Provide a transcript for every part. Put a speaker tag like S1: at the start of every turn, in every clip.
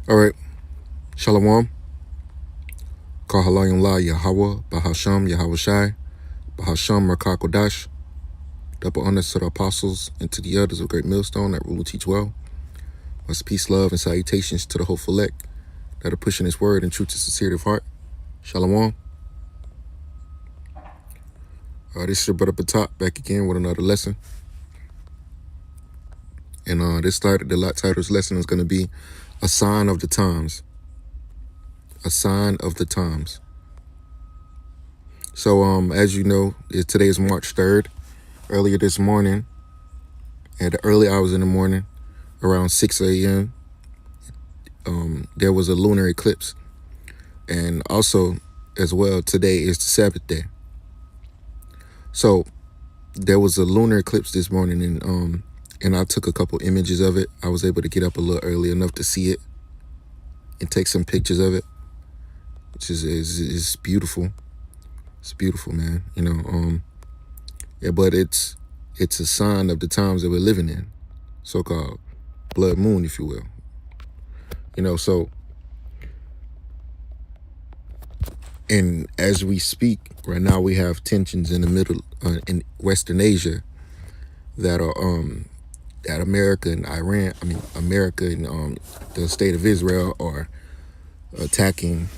S1: All right. Shalom. Kahalayim La Yahweh, Bahasham Yahweh Shai, Bahasham Rakah Kodash. Double honors to the apostles and to the elders of Great Millstone that rule and teach well. Much peace, love, and salutations to the hopeful elect that are pushing His word in truth and sincerity of heart. Shalom. This is your brother Batak back again with another lesson. And the title's lesson is going to be A Sign of the Times. A Sign of the Times. So, as you know, today is March 3rd. Earlier this morning, at the early hours in the morning, around 6 a.m., there was a lunar eclipse. And also, as well, today is the Sabbath day. So, there was a lunar eclipse this morning, and I took a couple images of it. I was able to get up a little early enough to see it and take some pictures of it, which is beautiful. It's beautiful, man. Yeah, but it's a sign of the times that we're living in, so-called blood moon, if you will. So, and as we speak right now, we have tensions in the middle, in Western Asia, that are that America and the state of Israel are attacking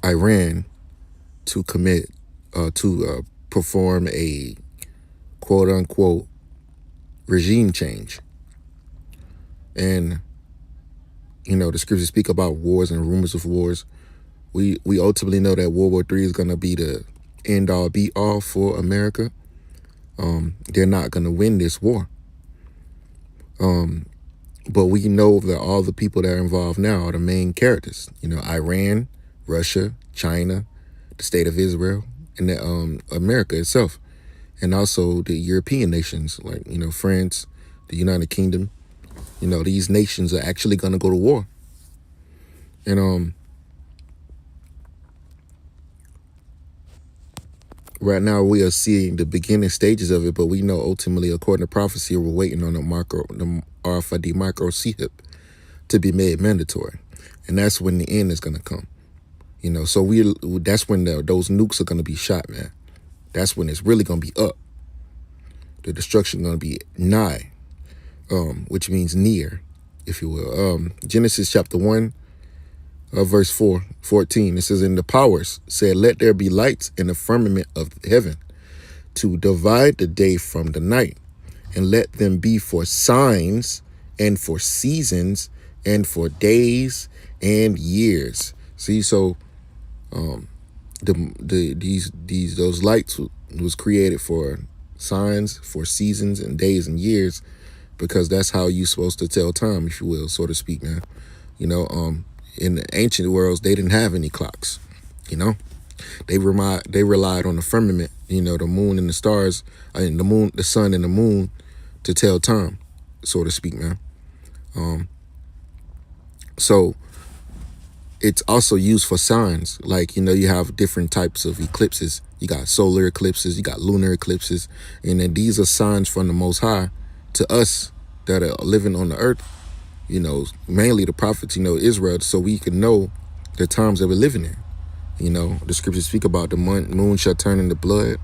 S1: Iran to perform a quote-unquote regime change. And, the scriptures speak about wars and rumors of wars. We ultimately know that World War III is going to be the end-all, be-all for America. They're not going to win this war. But we know that all the people that are involved now are the main characters. Iran, Russia, China, the state of Israel, and America itself. And also the European nations like, France, the United Kingdom. These nations are actually going to go to war. And right now we are seeing the beginning stages of it, but we know ultimately, according to prophecy, we're waiting on the RFID microchip to be made mandatory. And that's when the end is going to come. So that's when those nukes are going to be shot, man. That's when it's really going to be up. The destruction going to be nigh, which means near, if you will. Genesis chapter 1, verse 14. It says, "And the powers said, let there be lights in the firmament of heaven to divide the day from the night, and let them be for signs and for seasons and for days and years." See, so those lights was created for signs, for seasons and days and years, because that's how you're supposed to tell time, if you will, so to speak, man. In the ancient worlds, they didn't have any clocks. They relied on the firmament, the moon and the stars, the sun and the moon, to tell time, so to speak, man. So it's also used for signs. Like, you have different types of eclipses. You got solar eclipses, you got lunar eclipses, and then these are signs from the Most High to us that are living on the earth, mainly the prophets, Israel, so we can know the times that we're living in. The scriptures speak about the moon shall turn into blood.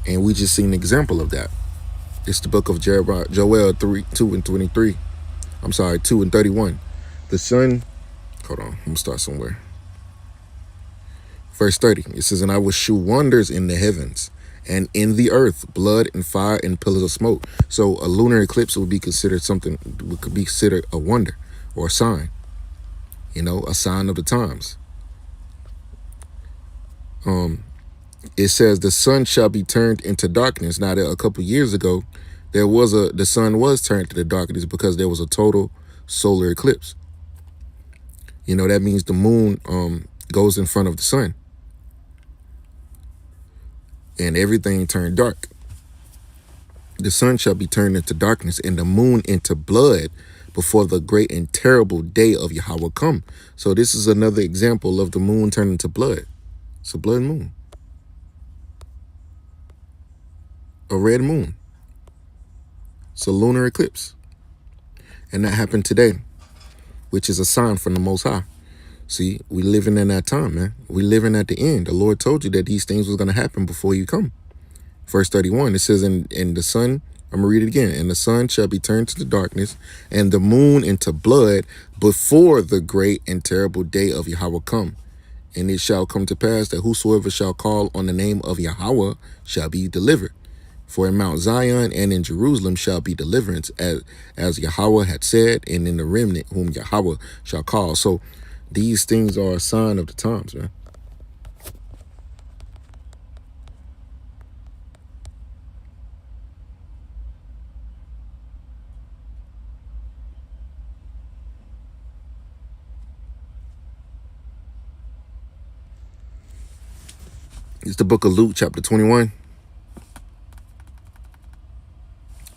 S1: And we just seen an example of that. It's the book of Joel 2 and 23. I'm sorry, 2 and 31. The sun, hold on, I'm going to start somewhere. Verse 30, it says, "And I will shew wonders in the heavens and in the earth, blood and fire and pillars of smoke." So a lunar eclipse would be considered a wonder or a sign, a sign of the times. It says the sun shall be turned into darkness. Now, a couple of years ago, the sun was turned to the darkness because there was a total solar eclipse. That means the moon goes in front of the sun, and everything turned dark. The sun shall be turned into darkness and the moon into blood before the great and terrible day of Yahweh come. So this is another example of the moon turning into blood. It's a blood moon. A red moon. It's a lunar eclipse. And that happened today, which is a sign from the Most High. See, we living in that time, man. We living at the end. The Lord told you that these things was going to happen before you come. Verse 31, it says, in the sun, I'm going to read it again. And the sun shall be turned to the darkness, and the moon into blood, before the great and terrible day of Yahweh come. And it shall come to pass that whosoever shall call on the name of Yahweh shall be delivered. For in Mount Zion and in Jerusalem shall be deliverance, as Yahweh had said, and in the remnant whom Yahweh shall call. So these things are a sign of the times, man. It's the book of Luke, chapter 21.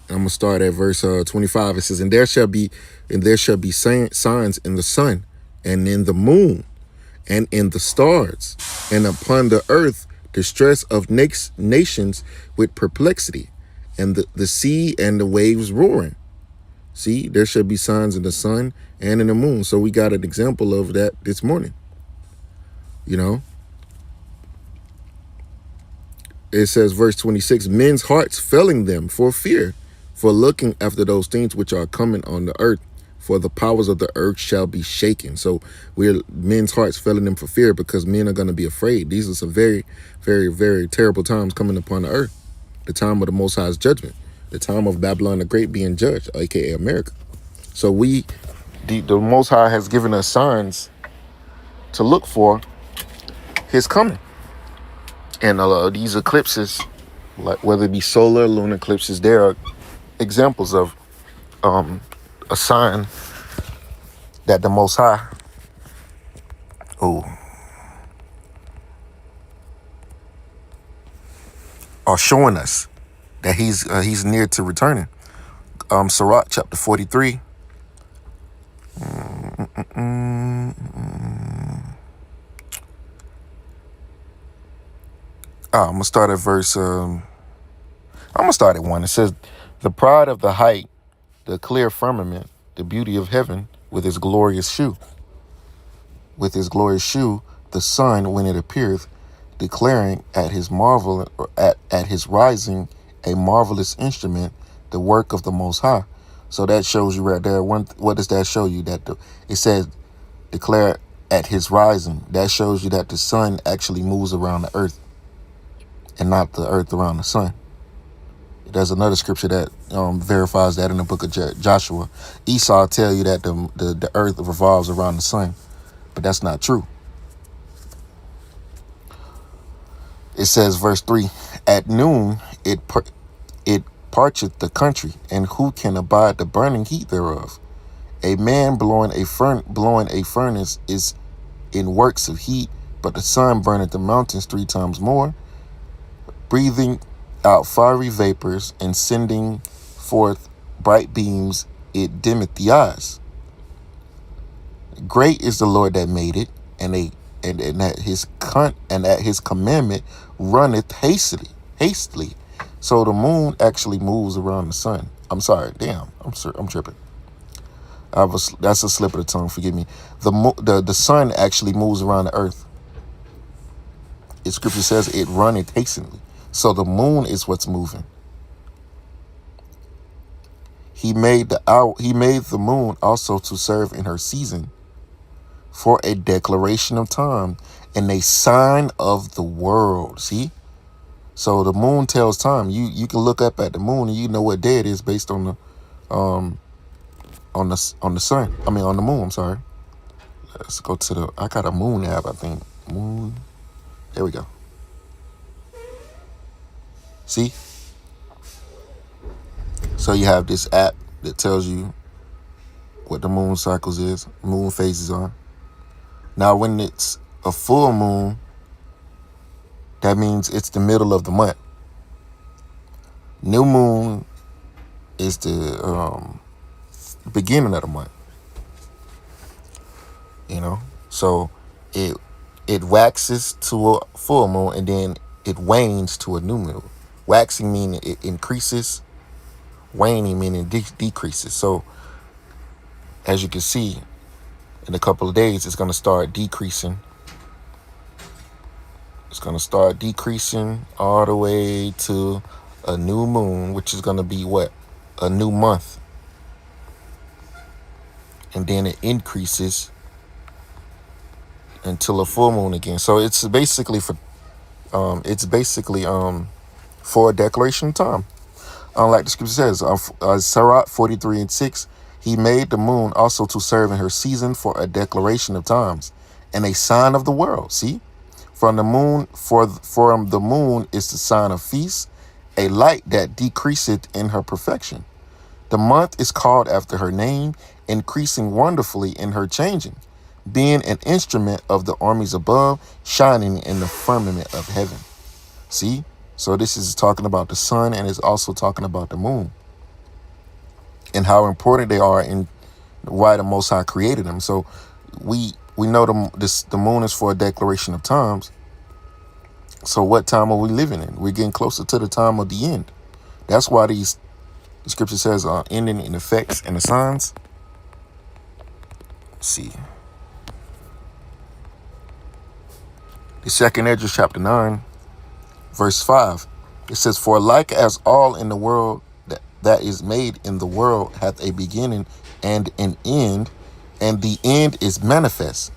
S1: I'm gonna start at verse 25. It says, and there shall be signs in the sun, and in the moon, and in the stars, and upon the earth distress of nations with perplexity, and the sea and the waves roaring. See, there shall be signs in the sun and in the moon. So we got an example of that this morning. You know, it says, verse 26, men's hearts failing them for fear, for looking after those things which are coming on the earth, for the powers of the earth shall be shaken. So men's hearts failing them for fear, because men are going to be afraid. These are some very, very, very terrible times coming upon the earth. The time of the Most High's judgment, the time of Babylon the Great being judged, aka America. So the Most High has given us signs to look for his coming. And these eclipses, like whether it be solar, lunar eclipses, there are examples of a sign that the Most High are showing us that he's near to returning. Sirach chapter 43. I'm gonna start at verse. I'm gonna start at 1. It says, the pride of the height, the clear firmament, the beauty of heaven, with his glorious shoe. With his glorious shoe, the sun, when it appeareth, declaring at his at his rising, a marvelous instrument, the work of the Most High. So that shows you right there. What does that show you? That it says, declare at his rising. That shows you that the sun actually moves around the earth, and not the earth around the sun. There's another scripture that verifies that in the book of Joshua. Esau tell you that the earth revolves around the sun, but that's not true. It says, verse 3, at noon it parcheth the country, and who can abide the burning heat thereof? A man blowing a furnace is in works of heat, but the sun burneth the mountains 3 times more, breathing out fiery vapors and sending forth bright beams, it dimmeth the eyes. Great is the Lord that made it, and at his commandment runneth hastily. So the moon actually moves around the sun. I'm sorry, damn, I'm tripping. That's a slip of the tongue. Forgive me. The sun actually moves around the earth. The scripture says it runneth hastily. So the moon is what's moving. He made the moon also to serve in her season, for a declaration of time and a sign of the world. See? So the moon tells time. You can look up at the moon and you know what day it is based on the sun. I mean on the moon, I'm sorry. Let's go to I got a moon app, I think. Moon. There we go. See? So you have this app that tells you what the moon cycles is, moon phases are. Now, when it's a full moon, that means it's the middle of the month. New moon is the beginning of the month. You know, so it waxes to a full moon and then it wanes to a new moon. Waxing meaning it increases, waning meaning decreases. So as you can see, in a couple of days, it's going to start decreasing. It's going to start decreasing all the way to a new moon, which is going to be what? A new month. And then it increases until a full moon again. So it's basically for for a declaration of time. Like the scripture says, Sirach 43:6, he made the moon also to serve in her season for a declaration of times and a sign of the world. See? From the moon is the sign of feast, a light that decreaseth in her perfection. The month is called after her name, increasing wonderfully in her changing, being an instrument of the armies above, shining in the firmament of heaven. See? So this is talking about the sun, and it's also talking about the moon and how important they are and why the Most High created them. So we know the moon is for a declaration of times. So what time are we living in? We're getting closer to the time of the end. That's why the scripture says ending in effects and the signs. Let's see. The second Esdras chapter 9, verse 5. It says, for like as all in the world that is made in the world hath a beginning and an end, and the end is manifest.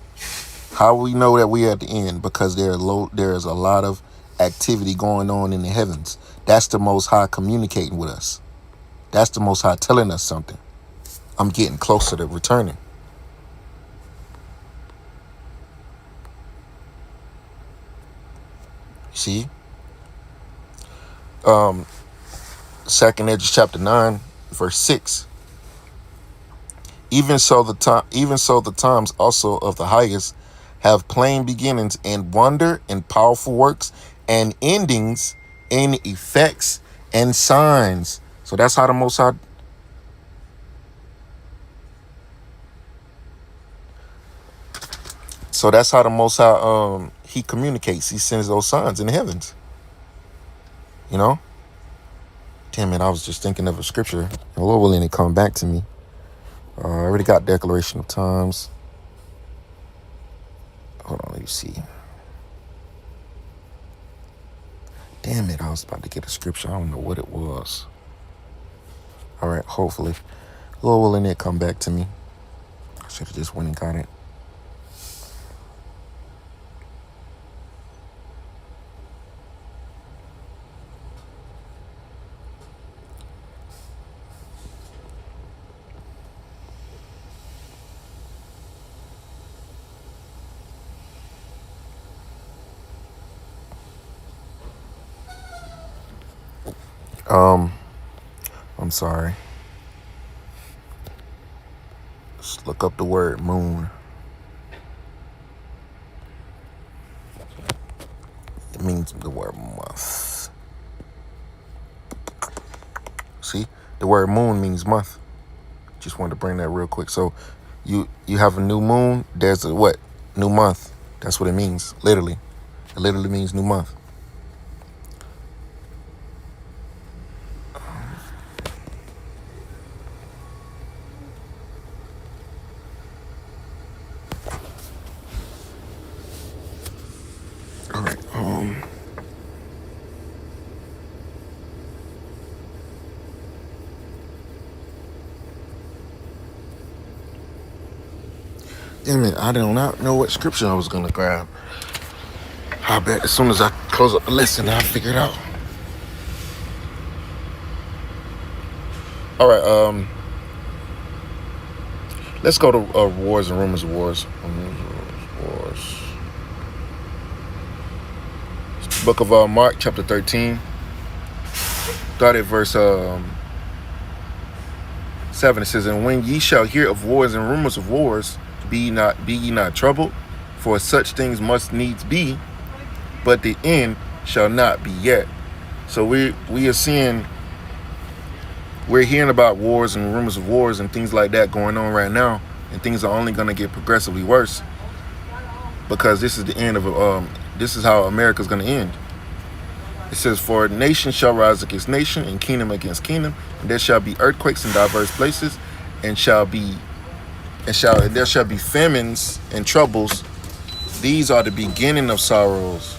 S1: How we know that we are at the end? Because there is a lot of activity going on in the heavens. That's the Most High communicating with us. That's the Most High telling us something. I'm getting closer to returning. See? Second Esdras chapter 9, verse 6. Even so the times also of the highest have plain beginnings and wonder and powerful works and endings in effects and signs. So that's how the Most High. So that's how the Most High he communicates. He sends those signs in the heavens. You know? Damn it, I was just thinking of a scripture. The Lord willing, it come back to me. I already got declaration of times. Hold on, let me see. Damn it, I was about to get a scripture. I don't know what it was. All right, hopefully. Lord willing, it come back to me. I should have just went and got it. I'm sorry. Let's look up the word moon. It means the word month. See, the word moon means month. Just wanted to bring that real quick. So you have a new moon. There's a what? New month. That's what it means. Literally. It literally means new month. All right. Damn it, I do not know what scripture I was going to grab. I bet as soon as I close up the lesson, I'll figure it out. All right, let's go to Wars and Rumors of Wars. Wars. Book of Mark, chapter 13. Start at verse 7. It says, and when ye shall hear of wars and rumors of wars, be ye not troubled, for such things must needs be, but the end shall not be yet. So we're hearing about wars and rumors of wars and things like that going on right now, and things are only going to get progressively worse, because this is the end of this is how America's going to end. It says, for nation shall rise against nation, and kingdom against kingdom, and there shall be earthquakes in diverse places, and shall be And there shall be famines and troubles. These are the beginning of sorrows.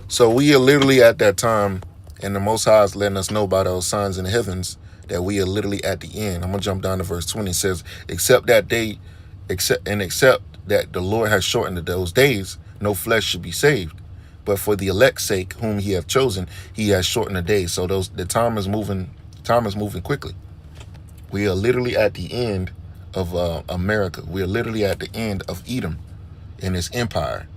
S1: So we are literally at that time, and the Most High is letting us know by those signs in the heavens that we are literally at the end. I'm gonna jump down to verse 20. It says, except that the Lord has shortened those days, no flesh should be saved. But for the elect's sake, whom he hath chosen, he has shortened the days. So the time is moving. Time is moving quickly. We are literally at the end of America. We are literally at the end of Edom and its empire.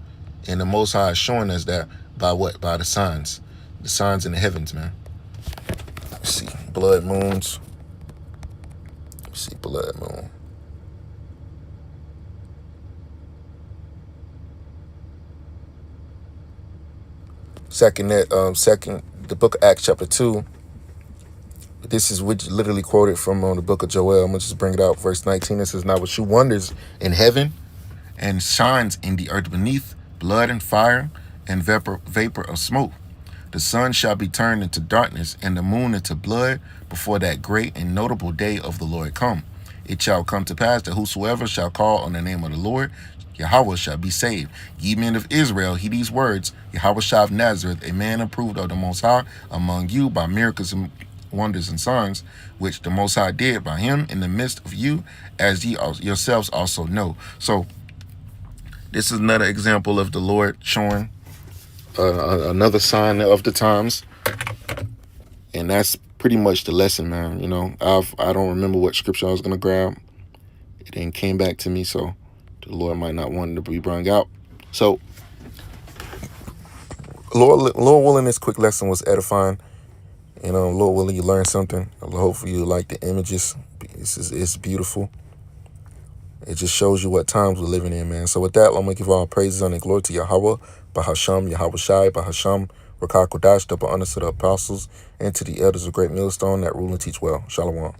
S1: And the Most High is showing us that by what? By the signs in the heavens, man. Let's see, blood moons. Let's see, blood moon. The book of Acts chapter 2. This is which literally quoted from the book of Joel. I'm gonna just bring it out. Verse 19. It says, "Now what you wonders in heaven and shines in the earth beneath, blood and fire and vapor of smoke. The sun shall be turned into darkness and the moon into blood before that great and notable day of the Lord come. It shall come to pass that whosoever shall call on the name of the Lord, Yahweh shall be saved. Ye men of Israel, hear these words. Yahweh shall of Nazareth, a man approved of the Most High among you by miracles and wonders and signs, which the Most High did by him in the midst of you, as ye yourselves also know." So this is another example of the Lord showing another sign of the times. And that's pretty much the lesson, man. You know, I don't remember what scripture I was going to grab. It then came back to me, so the Lord might not want it to be brought out. So, Lord willing, this quick lesson was edifying. You know, Lord willing, you learned something. Hopefully you like the images. It's beautiful. It just shows you what times we're living in, man. So with that, I'm going to give all praises and glory to Yahweh, Bahasham, Yahweh Shai, Bahasham, Rakah Kodash, double honor to the apostles, and to the elders of Great Millstone that rule and teach well. Shalom.